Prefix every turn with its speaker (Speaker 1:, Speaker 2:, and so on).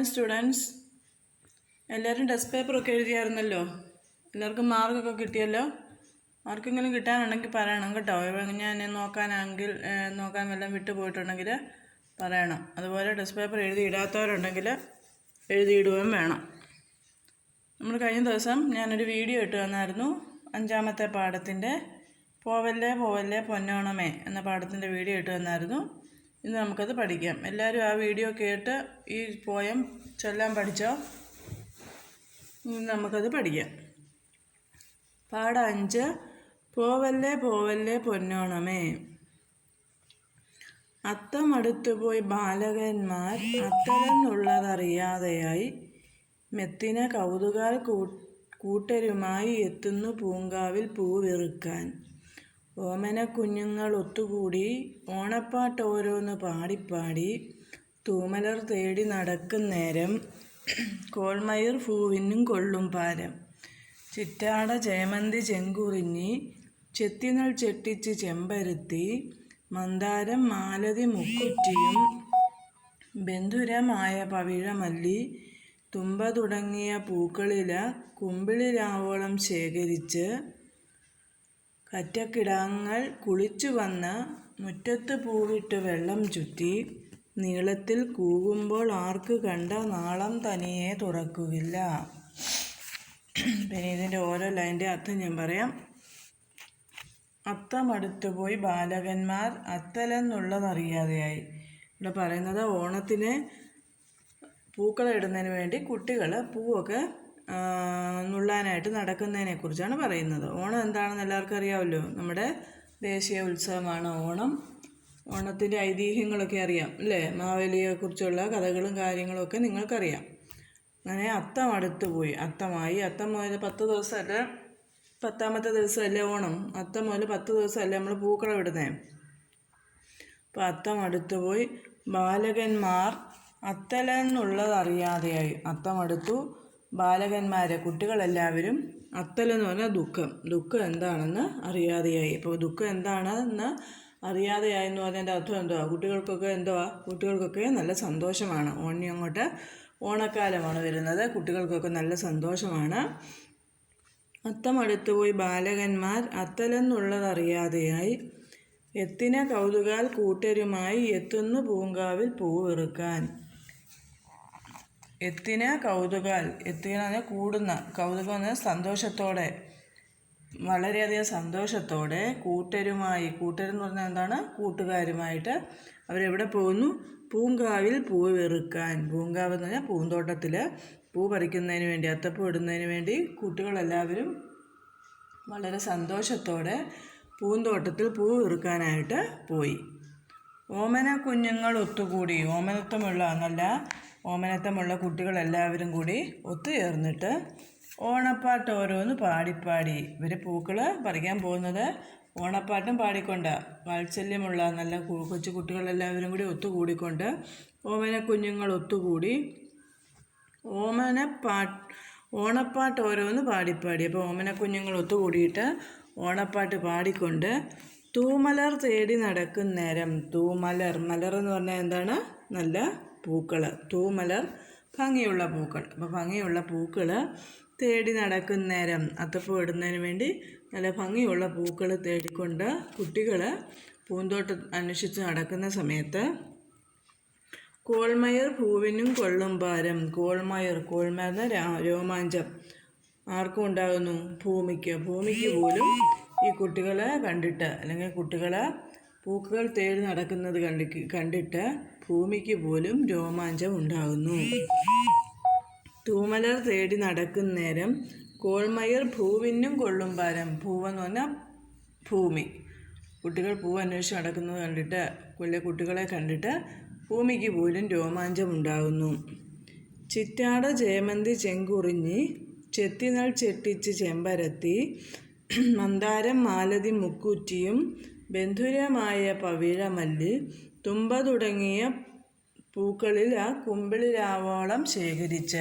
Speaker 1: Students എല്ലാവരും test പേപ്പറൊക്കെ എഴുതിയായിരുന്നല്ലോ. എല്ലാവർക്കും മാർക്കൊക്കെ കിട്ടിയല്ലോ. മാർക്കെങ്കിലും കിട്ടാനുണ്ടെങ്കിൽ പറയണം കേട്ടോ. ഞാൻ നോക്കാൻ വല്ലതും വിട്ടു പോയിട്ടുണ്ടെങ്കിൽ പറയണം. അതുപോലെ ടെസ്റ്റ് പേപ്പർ എഴുതി ഇടാത്തവരുണ്ടെങ്കിൽ എഴുതിയിടുകയും വേണം. നമ്മൾ കഴിഞ്ഞ ദിവസം ഞാനൊരു വീഡിയോ ഇട്ട് തന്നായിരുന്നു. 5ാമത്തെ പാഠത്തിൻ്റെ പോവല്ലേ പോവല്ലേ പൊന്നോണമേ എന്ന പാഠത്തിൻ്റെ വീഡിയോ ഇട്ട് തന്നായിരുന്നു. ഇന്ന് നമുക്കത് പഠിക്കാം. എല്ലാവരും ആ വീഡിയോ കേട്ട് ഈ പോയം ചൊല്ലാൻ പഠിച്ചോ. ഇന്ന് നമുക്കത് പഠിക്കാം. പാഠം 5. പോവല്ലേ പോവല്ലേ പൊന്നോണമേ. അത്തമടുത്തുപോയി ബാലകന്മാർ അത്തലെന്നുള്ളതറിയാതെയായി മെത്തിന കൗതുകാൽ കൂട്ടരുമായി എത്തുന്നു പൂങ്കാവിൽ പൂവിറുക്കാൻ. ഓമന കുഞ്ഞുങ്ങൾ ഒത്തുകൂടി ഓണപ്പാട്ടോരോന്ന് പാടിപ്പാടി തൂമലർ തേടി നടക്കുന്നേരം കോൾമയിർ പൂവിനും കൊള്ളും പാരം. ചിറ്റാട ചേമന്തി ചെങ്കുറിഞ്ഞി ചെത്തിനൾ ചെട്ടിച്ച് ചെമ്പരുത്തി മന്ദാരം മാലതി മുക്കുറ്റിയും ബന്ധുരമായ പവിഴമല്ലി തുമ്പ തുടങ്ങിയ പൂക്കളില കുമ്പിളിരാവോളം ശേഖരിച്ച് കറ്റക്കിടാങ്ങൾ കുളിച്ചു വന്ന് മുറ്റത്ത് പൂവിട്ട് വെള്ളം ചുറ്റി നീളത്തിൽ കൂകുമ്പോൾ ആർക്ക് കണ്ട നാളം തനിയെ തുറക്കുകയില്ല. പിന്നെ ഇതിൻ്റെ ഓരോ ലൈൻ്റെ അർത്ഥം ഞാൻ പറയാം. അത്തമടുത്തുപോയി ബാലകന്മാർ അത്തലെന്നുള്ളതറിയാതെയായി. ഇവിടെ പറയുന്നത് ഓണത്തിന് പൂക്കളിടുന്നതിന് വേണ്ടി കുട്ടികൾ പൂവൊക്കെ നുള്ളാനായിട്ട് നടക്കുന്നതിനെക്കുറിച്ചാണ് പറയുന്നത്. ഓണം എന്താണെന്ന് എല്ലാവർക്കും അറിയാമല്ലോ. നമ്മുടെ ദേശീയ ഉത്സവമാണ് ഓണം. ഓണത്തിൻ്റെ ഐതിഹ്യങ്ങളൊക്കെ അറിയാം അല്ലേ? മാവേലിയെക്കുറിച്ചുള്ള കഥകളും കാര്യങ്ങളൊക്കെ നിങ്ങൾക്കറിയാം. അങ്ങനെ അത്തം അടുത്ത് പോയി, അത്തമായി. അത്തം മുതൽ 10 ദിവസമല്ലേ, 10ാമത്തെ ദിവസമല്ലേ ഓണം. അത്തം മുതൽ 10 ദിവസമല്ലേ നമ്മൾ പൂക്കളം ഇടുന്നത്. അപ്പോൾ അത്തം അടുത്ത് പോയി ബാലകന്മാർ അത്തലെന്നുള്ളതറിയാതെയായി. അത്തം അടുത്തു, ബാലകന്മാരെ കുട്ടികളെല്ലാവരും അത്തലെന്ന് പറഞ്ഞാൽ ദുഃഖം എന്താണെന്ന് അറിയാതെയായി. അപ്പോൾ ദുഃഖം എന്താണെന്ന് അറിയാതെയായി എന്ന് പറഞ്ഞതിൻ്റെ അർത്ഥം എന്തുവാ? കുട്ടികൾക്കൊക്കെ നല്ല സന്തോഷമാണ്. അങ്ങോട്ട് ഓണക്കാലമാണ് വരുന്നത്. കുട്ടികൾക്കൊക്കെ നല്ല സന്തോഷമാണ്. അത്തം അടുത്ത് പോയി ബാലകന്മാർ അത്തലെന്നുള്ളതറിയാതെയായി എത്തിന കൗതുകാൽ കൂട്ടരുമായി എത്തുന്നു പൂങ്കാവിൽ പൂവിറുക്കാൻ. എത്തിന കൗതുകാൽ, എത്തിന കൂടുന്ന, കൗതുകം എന്ന സന്തോഷത്തോടെ, വളരെയധികം സന്തോഷത്തോടെ കൂട്ടരുമായി, കൂട്ടരെന്ന് പറഞ്ഞാൽ എന്താണ്? കൂട്ടുകാരുമായിട്ട് അവരെവിടെ പോകുന്നു? പൂങ്കാവിൽ പൂവിറുക്കാൻ. പൂങ്കാവ് എന്ന് പറഞ്ഞാൽ പൂന്തോട്ടത്തിൽ പൂ പറിക്കുന്നതിന് വേണ്ടി, അത്തപ്പൂ ഇടുന്നതിന് വേണ്ടി കുട്ടികളെല്ലാവരും വളരെ സന്തോഷത്തോടെ പൂന്തോട്ടത്തിൽ പൂ ഇറുക്കാനായിട്ട് പോയി. ഓമന കുഞ്ഞുങ്ങൾ ഒത്തുകൂടി. ഓമനത്തമുള്ള കുട്ടികളെല്ലാവരും കൂടി ഒത്തുചേർന്നിട്ട് ഓണപ്പാട്ട് ഓരോന്ന് പാടിപ്പാടി. ഇവർ പൂക്കൾ പറിക്കാൻ പോകുന്നത് ഓണപ്പാട്ടും പാടിക്കൊണ്ട്, വാത്സല്യമുള്ള നല്ല കൊച്ചു കുട്ടികളെല്ലാവരും കൂടി ഒത്തുകൂടിക്കൊണ്ട് ഓമന കുഞ്ഞുങ്ങൾ ഒത്തുകൂടി ഓണപ്പാട്ട് ഓരോന്ന് പാടിപ്പാടി. അപ്പോൾ ഓമന കുഞ്ഞുങ്ങൾ ഒത്തുകൂടിയിട്ട് ഓണപ്പാട്ട് പാടിക്കൊണ്ട് തൂമലർ തേടി നടക്കുന്നേരം. മലർ എന്ന് പറഞ്ഞാൽ എന്താണ്? നല്ല പൂക്കൾ. തൂമലർ ഭംഗിയുള്ള പൂക്കൾ. അപ്പോൾ ഭംഗിയുള്ള പൂക്കൾ തേടി നടക്കുന്നേരം, അത്തപ്പൂ ഇടുന്നതിന് വേണ്ടി നല്ല ഭംഗിയുള്ള പൂക്കൾ തേടിക്കൊണ്ട് കുട്ടികൾ പൂന്തോട്ടം അന്വേഷിച്ച് നടക്കുന്ന സമയത്ത് കോൾമയർ പൂവിനും കൊള്ളും ഭാരം. കോൾമയർ എന്ന രോമാഞ്ചം ആർക്കും ഉണ്ടാകുന്നു? ഭൂമിക്ക് പോലും ഈ കുട്ടികളെ കണ്ടിട്ട്, അല്ലെങ്കിൽ കുട്ടികളെ പൂക്കൾ തേടി നടക്കുന്നത് കണ്ടിട്ട് ഭൂമിക്ക് പോലും രോമാഞ്ചം ഉണ്ടാകുന്നു. തൂമലർ തേടി നടക്കുന്നേരം കോൾമയർ പൂവിനും കൊള്ളും ഭാരം. പൂവെന്ന് പറഞ്ഞാൽ ഭൂമി. കുട്ടികൾ പൂവ് അന്വേഷിച്ച് നടക്കുന്നത് കണ്ടിട്ട്, കുട്ടികളെ കണ്ടിട്ട് ഭൂമിക്ക് പോലും രോമാഞ്ചം ഉണ്ടാകുന്നു. ചിറ്റാട ചേമന്തി ചെങ്കുറിഞ്ഞി ചെത്തിനൾ ചെട്ടിച്ച് ചെമ്പരത്തി മന്ദാരം മാലതി മുക്കുറ്റിയും ബന്ധുരമായ പവിഴമല്ലി തുമ്പ തുടങ്ങിയ പൂക്കളിൽ കുമ്പിളിരാവോളം ശേഖരിച്ച്.